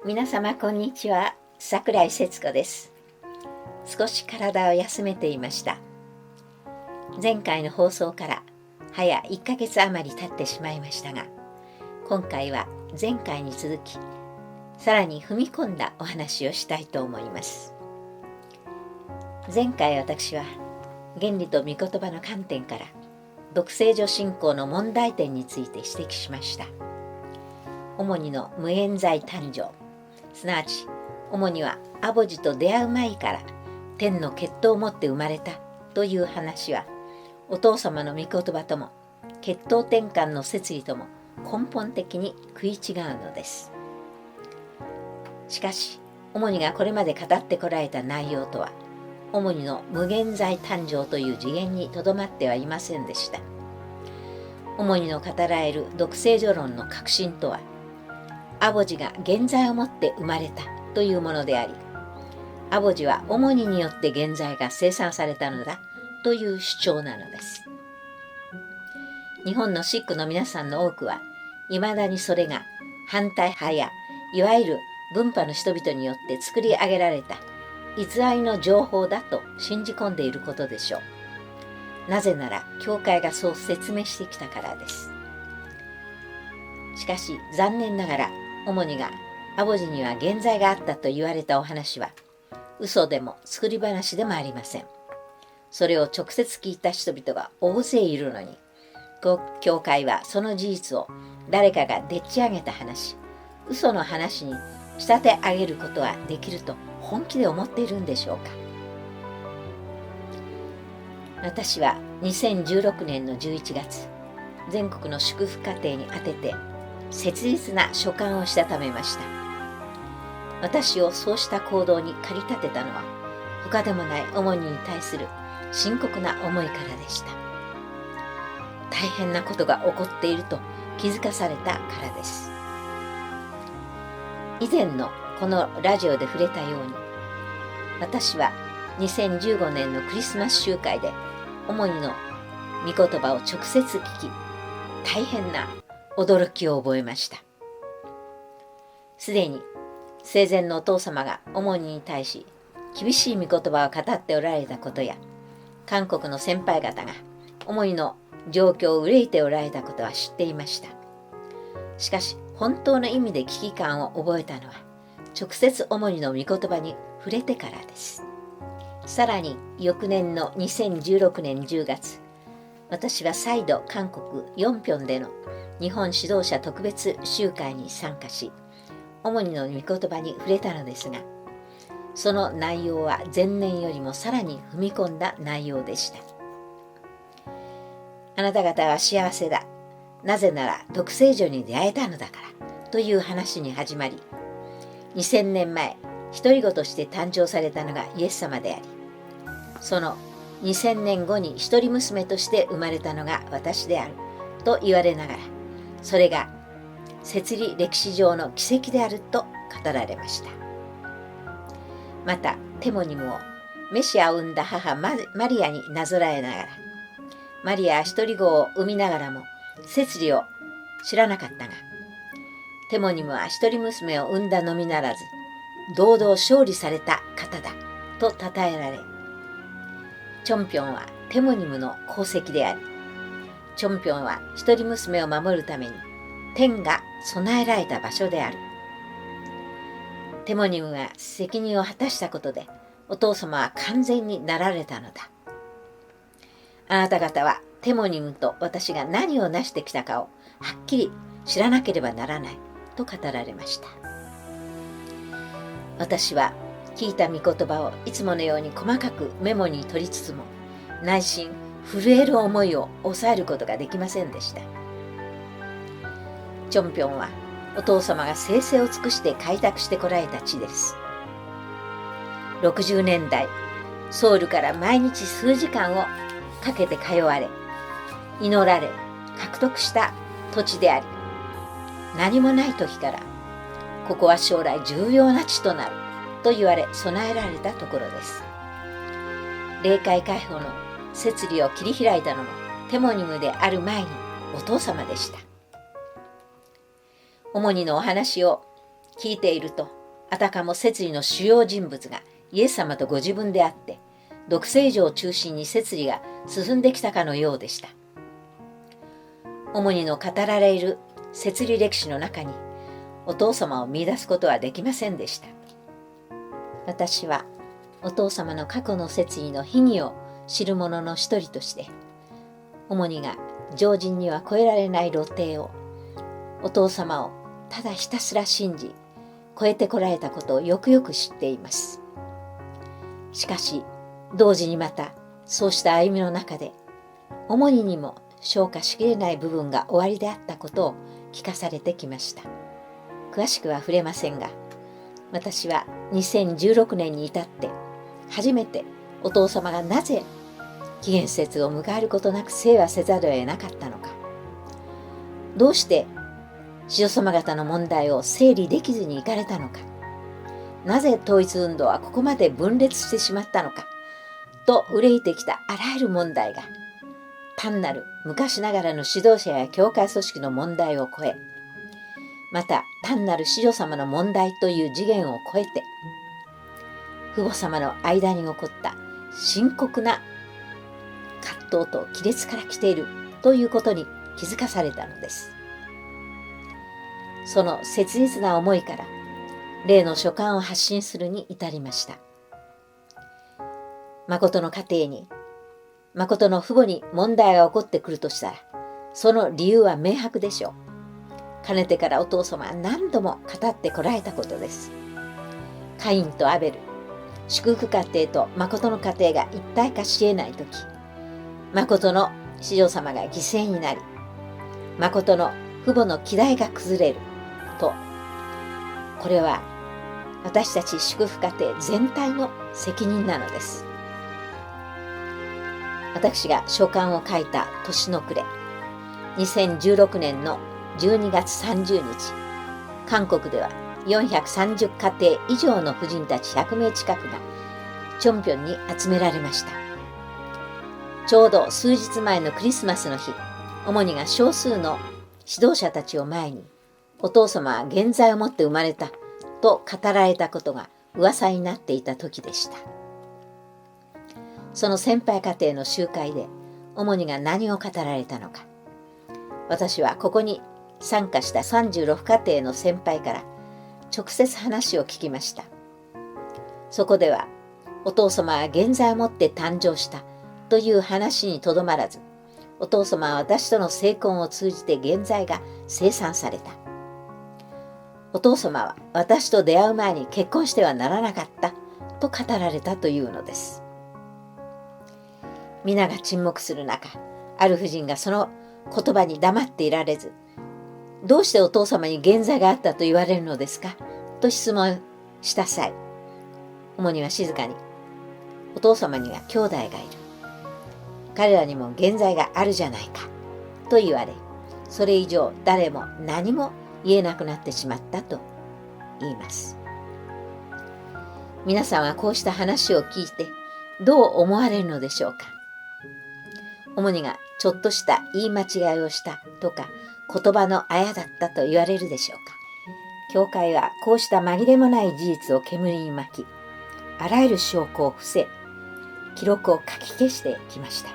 皆様こんにちは、桜井節子です。少し体を休めていました。前回の放送から早1ヶ月余り経ってしまいましたが、今回は前回に続きさらに踏み込んだお話をしたいと思います。前回私は原理と御言葉の観点から独聖女信仰の問題点について指摘しました。主にの無縁罪誕生、すなわち主にはアボジと出会う前から天の血統を持って生まれたという話は、お父様の御言葉とも血統転換の摂理とも根本的に食い違うのです。しかし主にがこれまで語ってこられた内容とは、主にの無限罪誕生という次元にとどまってはいませんでした。主にの語られる独聖女論の核心とは、アボジが現在をもって生まれたというものであり、アボジは主によって現在が生産されたのだという主張なのです。日本のシックの皆さんの多くは、いまだにそれが反対派やいわゆる分派の人々によって作り上げられた偽りの情報だと信じ込んでいることでしょう。なぜなら教会がそう説明してきたからです。しかし残念ながら、主にがアボジには現在があったと言われたお話は嘘でも作り話でもありません。それを直接聞いた人々が大勢いるのに、教会はその事実を誰かがでっち上げた話、嘘の話に仕立て上げることはできると本気で思っているんでしょうか。私は2016年の11月、全国の祝福家庭に宛てて切実な書簡をしたためました。私をそうした行動に駆り立てたのは、他でもない主に対する深刻な思いからでした。大変なことが起こっていると気づかされたからです。以前のこのラジオで触れたように、私は2015年のクリスマス集会で主にの御言葉を直接聞き、大変な驚きを覚えました。すでに生前のお父様が主に対し厳しい御言葉を語っておられたことや、韓国の先輩方が主にの状況を憂いておられたことは知っていました。しかし本当の意味で危機感を覚えたのは、直接主にの御言葉に触れてからです。さらに翌年の2016年10月、私は再度韓国ヨンピョンでの日本指導者特別集会に参加し、主にの御言葉に触れたのですが、その内容は前年よりもさらに踏み込んだ内容でした。あなた方は幸せだ。なぜなら独聖女に出会えたのだからという話に始まり、2000年前、独り子として誕生されたのがイエス様であり、その2000年後に一人娘として生まれたのが私であると言われながら、それが摂理歴史上の奇跡であると語られました。またテモニムをメシアを産んだ母マリアになぞらえながら、マリアは一人子を産みながらも摂理を知らなかったが、テモニムは一人娘を産んだのみならず堂々勝利された方だと称えられ、チョンピョンはテモニムの功績であり、チョンピョンは一人娘を守るために天が備えられた場所である。テモニムが責任を果たしたことで、お父様は完全になられたのだ。あなた方はテモニムと私が何を成してきたかをはっきり知らなければならないと語られました。私は聞いた御言葉をいつものように細かくメモに取りつつも、内心震える思いを抑えることができませんでした。チョンピョンはお父様が生々を尽くして開拓してこられた地です。60年代、ソウルから毎日数時間をかけて通われ、祈られ、獲得した土地であり、何もない時からここは将来重要な地となると言われ備えられたところです。霊界開放の摂理を切り開いたのもテモニムである前にお父様でした。主にのお話を聞いていると、あたかも摂理の主要人物がイエス様とご自分であって、独聖女を中心に摂理が進んできたかのようでした。主にの語られる摂理歴史の中にお父様を見出すことはできませんでした。私はお父様の過去の摂理の秘義を知る者の一人として、主にが常人には越えられない露呈を、お父様をただひたすら信じ、超えてこられたことをよくよく知っています。しかし、同時にまたそうした歩みの中で、主にも消化しきれない部分がおありであったことを聞かされてきました。詳しくは触れませんが、私は2016年に至って初めてお父様がなぜ紀元節を迎えることなく生はせざるを得なかったのか、どうして子女様方の問題を整理できずに行かれたのか、なぜ統一運動はここまで分裂してしまったのかと憂いてきたあらゆる問題が、単なる昔ながらの指導者や教会組織の問題を超え、また単なる子女様の問題という次元を超えて、父母様の間に起こった深刻な葛藤と亀裂から来ているということに気づかされたのです。その切実な思いから例の書簡を発信するに至りました。誠の家庭に、誠の父母に問題が起こってくるとしたら、その理由は明白でしょう。かねてからお父様は何度も語ってこられたことです。カインとアベル、祝福家庭と誠の家庭が一体化し得ないとき、誠の子女様が犠牲になり、誠の父母の希代が崩れると、これは私たち祝福家庭全体の責任なのです。私が書簡を書いた年の暮れ、2016年の12月30日、韓国では430家庭以上の婦人たち100名近くがチョンピョンに集められました。ちょうど数日前のクリスマスの日、主にが少数の指導者たちを前に、お父様は原罪をもって生まれたと語られたことが噂になっていた時でした。その先輩家庭の集会で、主にが何を語られたのか、私はここに参加した36家庭の先輩から直接話を聞きました。そこでは、お父様は原罪をもって誕生したという話にとどまらず、お父様は私との成婚を通じて原罪が清算された。お父様は私と出会う前に結婚してはならなかったと語られたというのです。皆が沈黙する中、ある婦人がその言葉に黙っていられず、どうしてお父様に原罪があったと言われるのですかと質問した際、主には静かに、お父様には兄弟がいる。彼らにも原罪があるじゃないかと言われ、それ以上誰も何も言えなくなってしまったと言います。皆さんはこうした話を聞いてどう思われるのでしょうか。主にがちょっとした言い間違いをしたとか、言葉のあやだったと言われるでしょうか。教会はこうした紛れもない事実を煙に巻き、あらゆる証拠を伏せ、記録を書き消してきました。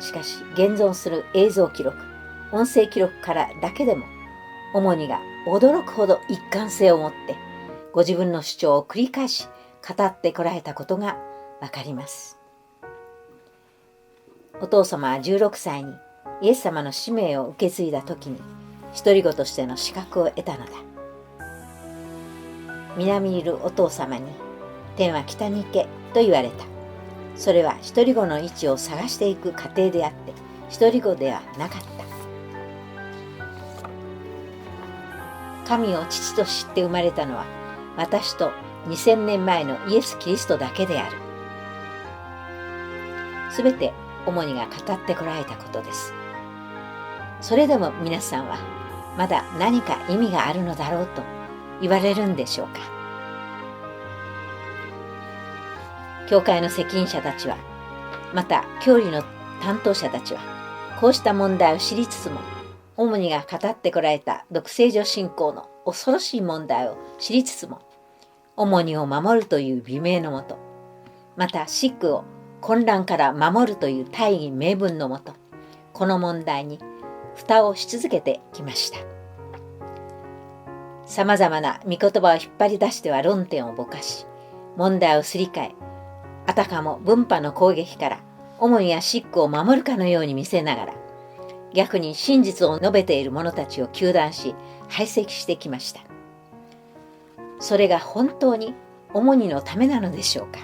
しかし現存する映像記録、音声記録からだけでも、主にが驚くほど一貫性を持ってご自分の主張を繰り返し語ってこられたことがわかります。お父様は16歳にイエス様の使命を受け継いだ時に独り子としての資格を得たのだ。南にいるお父様に天は北に行けと言われた。それは独り子の位置を探していく過程であって独り子ではなかった。神を父と知って生まれたのは私と2000年前のイエス・キリストだけである。すべて主にが語ってこられたことです。それでも皆さんはまだ何か意味があるのだろうと言われるんでしょうか。教会の責任者たちは、また教理の担当者たちは、こうした問題を知りつつも、主にが語ってこられた独聖女信仰の恐ろしい問題を知りつつも、主にを守るという美名のもと、またシックを混乱から守るという大義名分のもと、この問題に蓋をし続けてきました。さまざまな御言葉を引っ張り出しては論点をぼかし、問題をすり替え、あたかも分派の攻撃から主にやシックを守るかのように見せながら、逆に真実を述べている者たちを糾弾し排斥してきました。それが本当に主にのためなのでしょうか。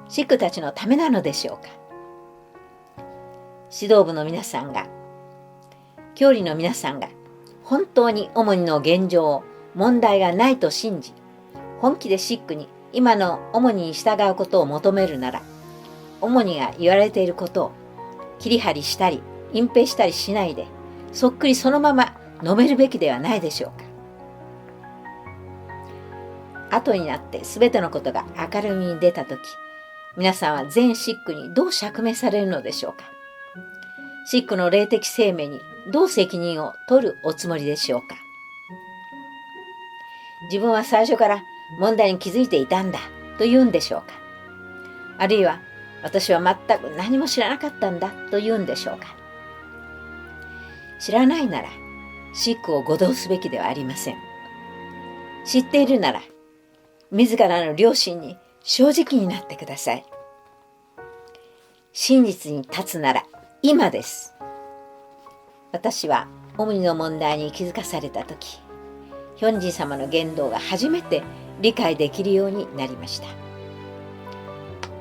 シックたちのためなのでしょうか。指導部の皆さんが、教理の皆さんが本当に主にの現状を問題がないと信じ、本気でシックに今の主にに従うことを求めるなら、主にが言われていることを切り張りしたり隠蔽したりしないで、そっくりそのまま述べるべきではないでしょうか。後になって全てのことが明るみに出たとき、皆さんは全シックにどう釈明されるのでしょうか。シックの霊的生命にどう責任を取るおつもりでしょうか。自分は最初から問題に気づいていたんだと言うんでしょうか。あるいは私は全く何も知らなかったんだと言うんでしょうか。知らないならシックを誤導すべきではありません。知っているなら自らの良心に正直になってください。真実に立つなら今です。私はオムニの問題に気づかされたとき、ヒョンジン様の言動が初めて理解できるようになりました。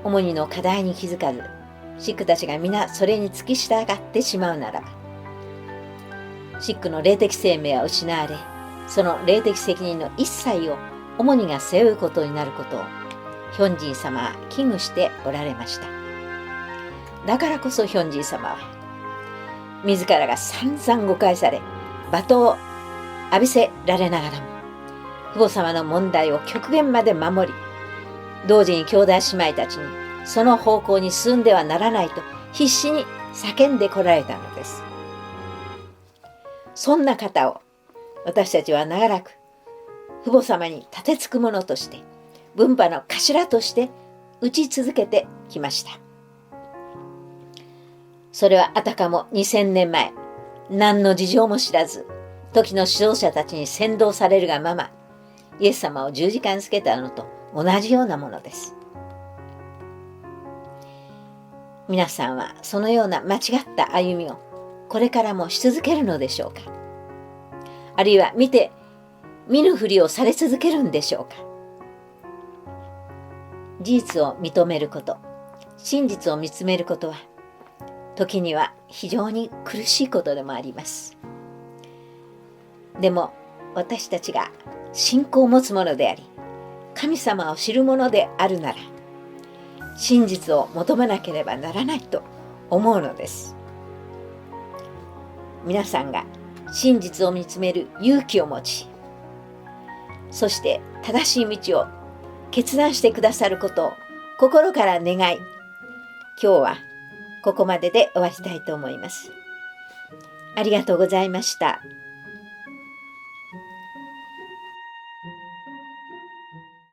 オムニの課題に気づかず、シックたちが皆それに付き従ってしまうならば、シックの霊的生命は失われ、その霊的責任の一切をオムニが背負うことになることをヒョンジン様は危惧しておられました。だからこそヒョンジン様は自らが散々誤解され罵倒を浴びせられながらも父母様の問題を極限まで守り、同時に兄弟姉妹たちにその方向に進んではならないと必死に叫んでこられたのです。そんな方を私たちは長らく父母様に立てつく者として分派の頭として打ち続けてきました。それはあたかも2000年前、何の事情も知らず時の指導者たちに先導されるがままイエス様を十字架につけたのと同じようなものです。皆さんはそのような間違った歩みをこれからもし続けるのでしょうか。あるいは見ぬふりをされ続けるんでしょうか。事実を認めること、真実を見つめることは時には非常に苦しいことでもあります。でも私たちが信仰を持つものであり、神様を知るものであるなら、真実を求めなければならないと思うのです。皆さんが真実を見つめる勇気を持ち、そして正しい道を決断してくださることを心から願い、今日はここまでで終わりたいと思います。ありがとうございました。